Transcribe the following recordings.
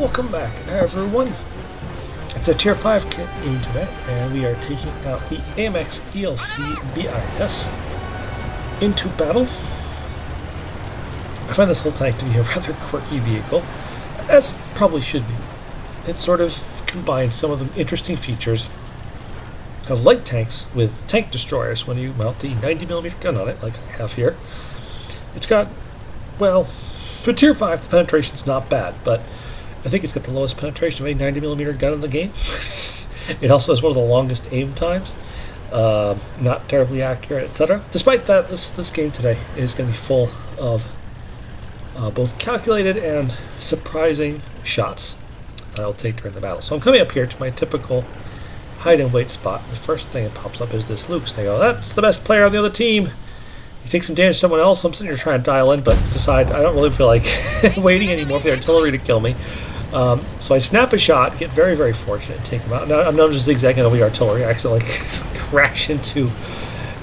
Welcome back, everyone. It's a Tier 5 kit game today, and we are taking out the AMX ELC BIS into battle. I find this whole tank to be a rather quirky vehicle, as probably should be. It sort of combines some of the interesting features of light tanks with tank destroyers when you mount the 90mm gun on it, like I have here. It's got, well, for Tier 5, the penetration's not bad, but I think it's got the lowest penetration of any 90mm gun in the game. It also has one of the longest aim times, not terribly accurate, etc. Despite that, this game today is going to be full of both calculated and surprising shots that I'll take during the battle. So I'm coming up here to my typical hide and wait spot. The first thing that pops up is this Luke's, and I go, that's the best player on the other team. You take some damage to someone else. I'm sitting here trying to dial in, but decide I don't really feel like waiting anymore for the artillery to kill me. So I snap a shot, get very, very fortunate, and take him out. Now I'm not just zigzagging over the artillery. I actually crash into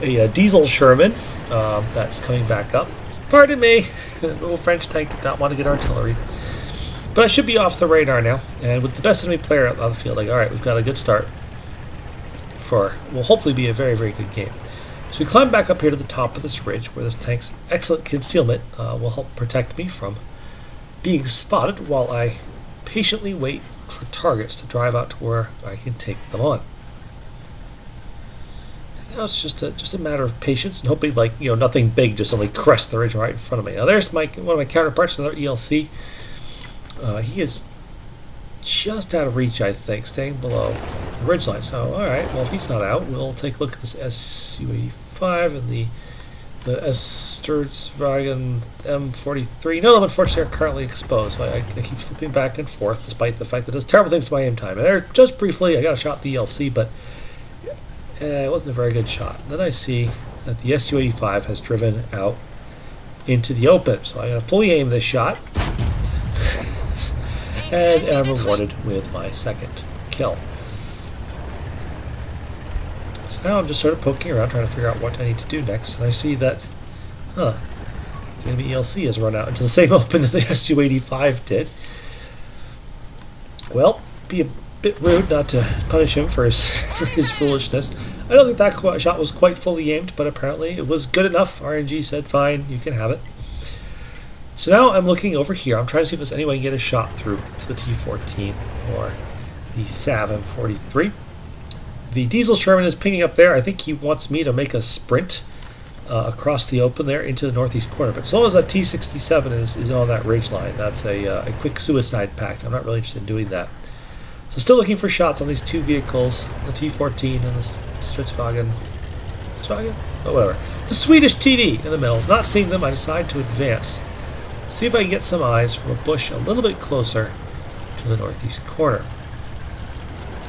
a diesel Sherman that's coming back up. Pardon me, the little French tank did not want to get artillery. But I should be off the radar now, and with the best enemy player out on the field, like, all right, we've got a good start for what will hopefully be a very, very good game. So we climb back up here to the top of this ridge, where this tank's excellent concealment will help protect me from being spotted while I patiently wait for targets to drive out to where I can take them on. Now it's just a matter of patience and hoping, like, nothing big just only crests the ridge right in front of me. Now there's one of my counterparts, another ELC. He is just out of reach, I think, staying below the ridgeline. So, all right, well, if he's not out, we'll take a look at this SU-85 and the Sturzwagen M43. None of them, unfortunately, are currently exposed, so I keep flipping back and forth, despite the fact that it does terrible things to my aim time. And there, just briefly, I got a shot at the ELC, but it wasn't a very good shot. Then I see that the SU-85 has driven out into the open, so I'm going to fully aim this shot, and I'm rewarded with my second kill. So now I'm just sort of poking around, trying to figure out what I need to do next, and I see that, the enemy ELC has run out into the same open that the SU-85 did. Well, be a bit rude not to punish him for his foolishness. I don't think that shot was quite fully aimed, but apparently it was good enough. RNG said, fine, you can have it. So now I'm looking over here. I'm trying to see if there's any way I can get a shot through to the T-14 or the SAV M43. The diesel Sherman is pinging up there. I think he wants me to make a sprint across the open there into the northeast corner. But as long as that T-67 is on that ridge line, that's a quick suicide pact. I'm not really interested in doing that. So still looking for shots on these two vehicles, the T-14 and the Sturzwagen. Oh, whatever. The Swedish TD in the middle. Not seeing them, I decide to advance. See if I can get some eyes from a bush a little bit closer to the northeast corner.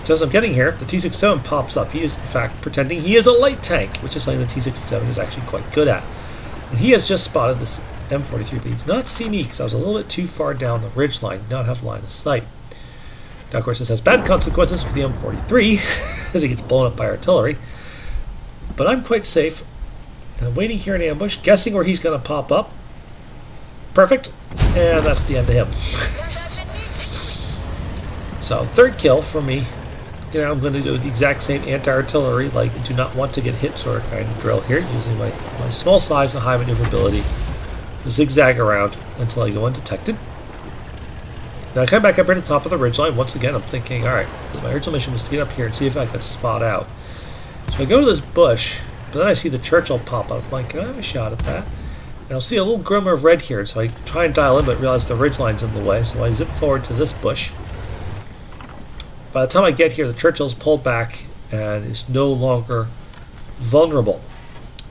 As I'm getting here, the T-67 pops up. He is, in fact, pretending he is a light tank, which is something the T-67 is actually quite good at. And he has just spotted this M43, but he did not see me because I was a little bit too far down the ridgeline, did not have line of sight. Now, of course, this has bad consequences for the M43 as he gets blown up by artillery. But I'm quite safe, and I'm waiting here in ambush, guessing where he's going to pop up. Perfect, and that's the end of him. So, third kill for me. I'm going to do the exact same anti-artillery, like do not want to get hit sort of kind of drill here, using my small size and high maneuverability to zigzag around until I go undetected. Now I come back up here to the top of the ridgeline. Once again, I'm thinking, all right, my original mission was to get up here and see if I could spot out. So I go to this bush, but then I see the Churchill pop up. I'm like, can I have a shot at that? And I'll see a little glimmer of red here, so I try and dial in, but realize the ridgeline's in the way, so I zip forward to this bush. By the time I get here, the Churchill's pulled back and is no longer vulnerable.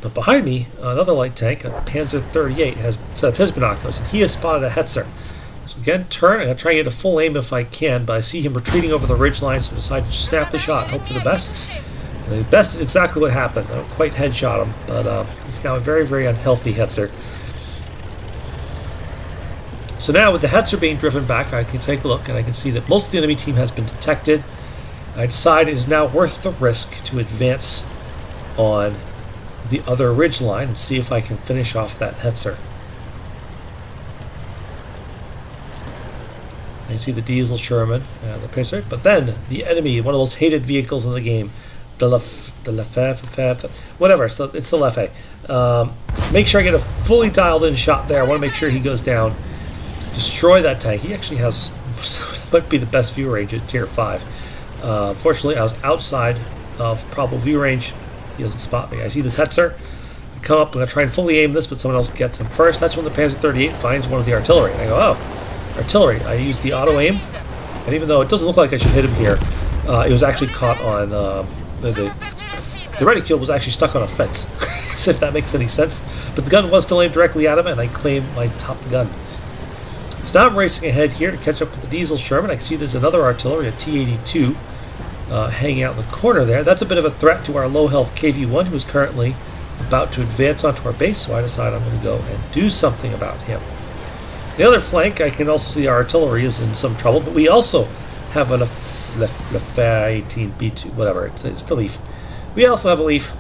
But behind me, another light tank, a Panzer 38, has set up his binoculars, and he has spotted a Hetzer. So again, turn, and I try and get a full aim if I can, but I see him retreating over the ridgeline, so I decide to snap the shot, hope for the best. And the best is exactly what happened. I don't quite headshot him, but he's now a very, very unhealthy Hetzer. So now, with the Hetzer being driven back, I can take a look, and I can see that most of the enemy team has been detected. I decide it is now worth the risk to advance on the other ridgeline and see if I can finish off that Hetzer. And you see the diesel Sherman and the Pacer. But then the enemy, one of the most hated vehicles in the game, the Lefebvre, whatever, it's the Lefebvre. Make sure I get a fully dialed in shot there. I want to make sure he goes down. Destroy that tank. He actually has, might be the best view range at tier 5. Fortunately, I was outside of probable view range. He doesn't spot me. I see this Hetzer. I come up, I'm going to try and fully aim this, but someone else gets him first. That's when the Panzer 38 finds one of the artillery. And I go, oh, artillery. I use the auto aim. And even though it doesn't look like I should hit him here, it was actually caught on the reticule was actually stuck on a fence, so if that makes any sense. But the gun was still aimed directly at him, and I claim my top gun. So now I'm racing ahead here to catch up with the diesel Sherman. I can see there's another artillery, a T-82, hanging out in the corner there. That's a bit of a threat to our low-health KV-1, who is currently about to advance onto our base, so I decide I'm going to go and do something about him. The other flank, I can also see our artillery is in some trouble, but we also have a Lefebvre 18B2, whatever, it's the Leaf. We also have a Leaf,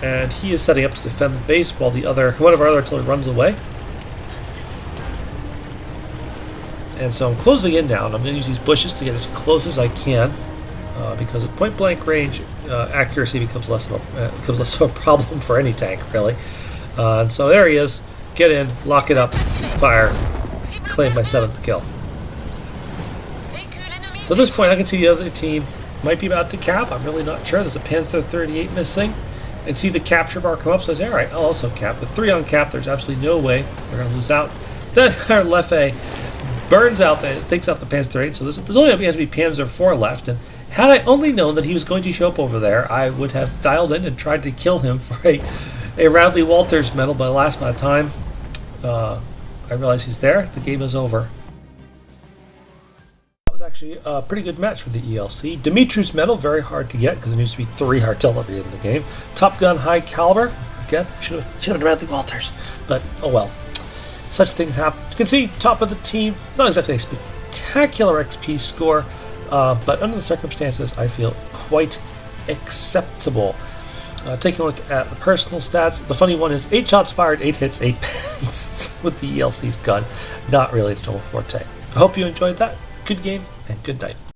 and he is setting up to defend the base while one of our other artillery runs away. And so I'm closing in now, and I'm going to use these bushes to get as close as I can, because at point-blank range, accuracy becomes less of a problem for any tank, really. And so there he is. Get in, lock it up, fire, claim my 7th kill. So at this point, I can see the other team might be about to cap. I'm really not sure. There's a Panzer 38 missing. And see the capture bar come up, so I say, all right, I'll also cap. With 3 on cap, there's absolutely no way we're going to lose out. Then our Lefebvre burns out, takes out the Panzer 38, so there's only going to be Panzer 4 left. And had I only known that he was going to show up over there, I would have dialed in and tried to kill him for a Radley Walters medal, but last amount of time, I realize he's there. The game is over. That was actually a pretty good match for the ELC. Dimitru's medal, very hard to get because there needs to be 3 artillery in the game. Top Gun high caliber, again, should have been Radley Walters, but oh well. Such things happen. You can see top of the team, not exactly a spectacular XP score, but under the circumstances, I feel quite acceptable. Taking a look at the personal stats, the funny one is 8 shots fired, 8 hits, 8 pens with the ELC's gun. Not really its normal forte. I hope you enjoyed that. Good game and good night.